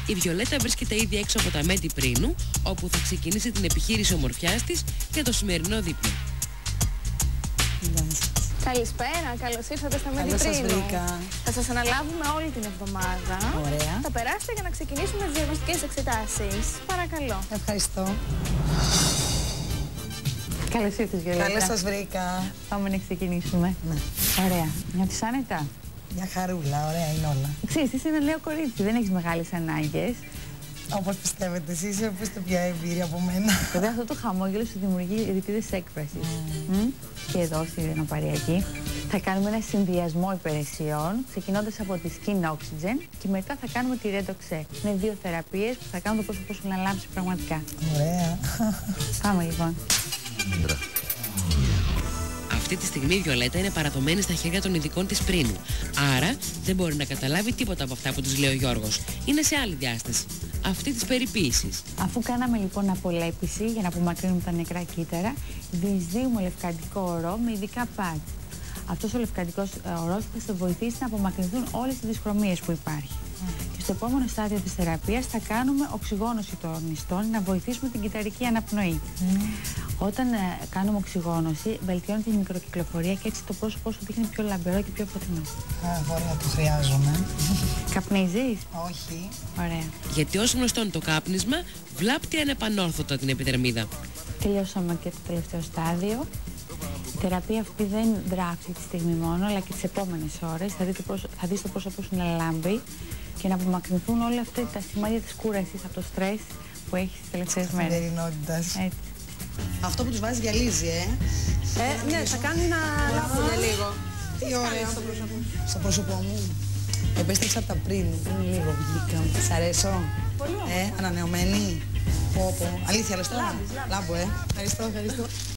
Η Βιολέτα βρίσκεται ήδη έξω από τα Μέτη Πρίνου, όπου θα ξεκινήσει την επιχείρηση ομορφιάς της για το σημερινό δείπνο. Καλησπέρα, καλώς ήρθατε στα Μέτη Πρίνου. Καλώς σας βρήκα. Θα σας αναλάβουμε όλη την εβδομάδα. Ωραία. Θα περάσετε για να ξεκινήσουμε τις διαγνωστικές εξετάσεις. Παρακαλώ. Ευχαριστώ. Καλώς ήρθες, Βιολέτα. Καλώς σας βρήκα. Πάμε να ξεκινήσουμε. Ναι. Ωραία. Νιώθεις άνετα? Μια χαρούλα, ωραία είναι όλα. Ξέρεις, είσαι ένα νέο κορίτσι, δεν έχεις μεγάλες ανάγκες. Όπως πιστεύετε εσείς, που είστε πια εμπειρία από μένα. Βέβαια, αυτό το χαμόγελο σου δημιουργεί ρητίδες έκφρασης. Και εδώ, στη Ρενοπαριακή, θα κάνουμε ένα συνδυασμό υπηρεσιών, ξεκινώντας από τη Skin Oxygen και μετά θα κάνουμε τη Redox. Είναι 2 θεραπείες που θα κάνουν το πρόσωπό σου να λάμψει πραγματικά. Ωραία. Πάμε λοιπόν. Αυτή τη στιγμή η Βιολέτα είναι παραδομένη στα χέρια των ειδικών της Πρίνου. Άρα δεν μπορεί να καταλάβει τίποτα από αυτά που της λέει ο Γιώργος. Είναι σε άλλη διάσταση. Αυτή της περιποίησης. Αφού κάναμε λοιπόν απολέπιση για να απομακρύνουμε τα νεκρά κύτταρα, διεισδύουμε λευκαντικό ορό με ειδικά pads. Αυτός ο λευκαντικός ορός θα σε βοηθήσει να απομακρυνθούν όλες τις δυσχρωμίες που υπάρχει. Και στο επόμενο στάδιο της θεραπείας θα κάνουμε οξυγόνωση των νηστών να βοηθήσουμε την κυταρική αναπνοή. Όταν κάνουμε οξυγόνωση, βελτιώνεται η μικροκυκλοφορία και έτσι το πρόσωπό σου δείχνει πιο λαμπερό και πιο φωτεινό. Ωραία, το χρειάζομαι. Καπνίζεις? Όχι. Ωραία. Γιατί ως γνωστόν το κάπνισμα βλάπτει ανεπανόρθωτα την επιδερμίδα. Τελειώσαμε και το τελευταίο στάδιο. Η θεραπεία αυτή δεν δρά αυτή τη στιγμή μόνο, αλλά και τις επόμενες ώρες. Θα δεις το πρόσωπό σου να λάμπει και να απομακρυνθούν όλα αυτά τα σημάδια της κούρασης από το στρες που έχεις τις τελευταίες μέρες. Καθημερινότητας. Έτσι. Αυτό που τους βάζει γυαλίζει, Ναι, θα κάνει να λάβουνε λίγο. Τι ωραία. Στο πρόσωπό μου. Επέστρεψα από τα πριν λίγο βγήκα. Σ' αρέσω? Πολύ ωραία. Ανανεωμένη. Αλήθεια, λες τώρα. Λάμπω, Ευχαριστώ.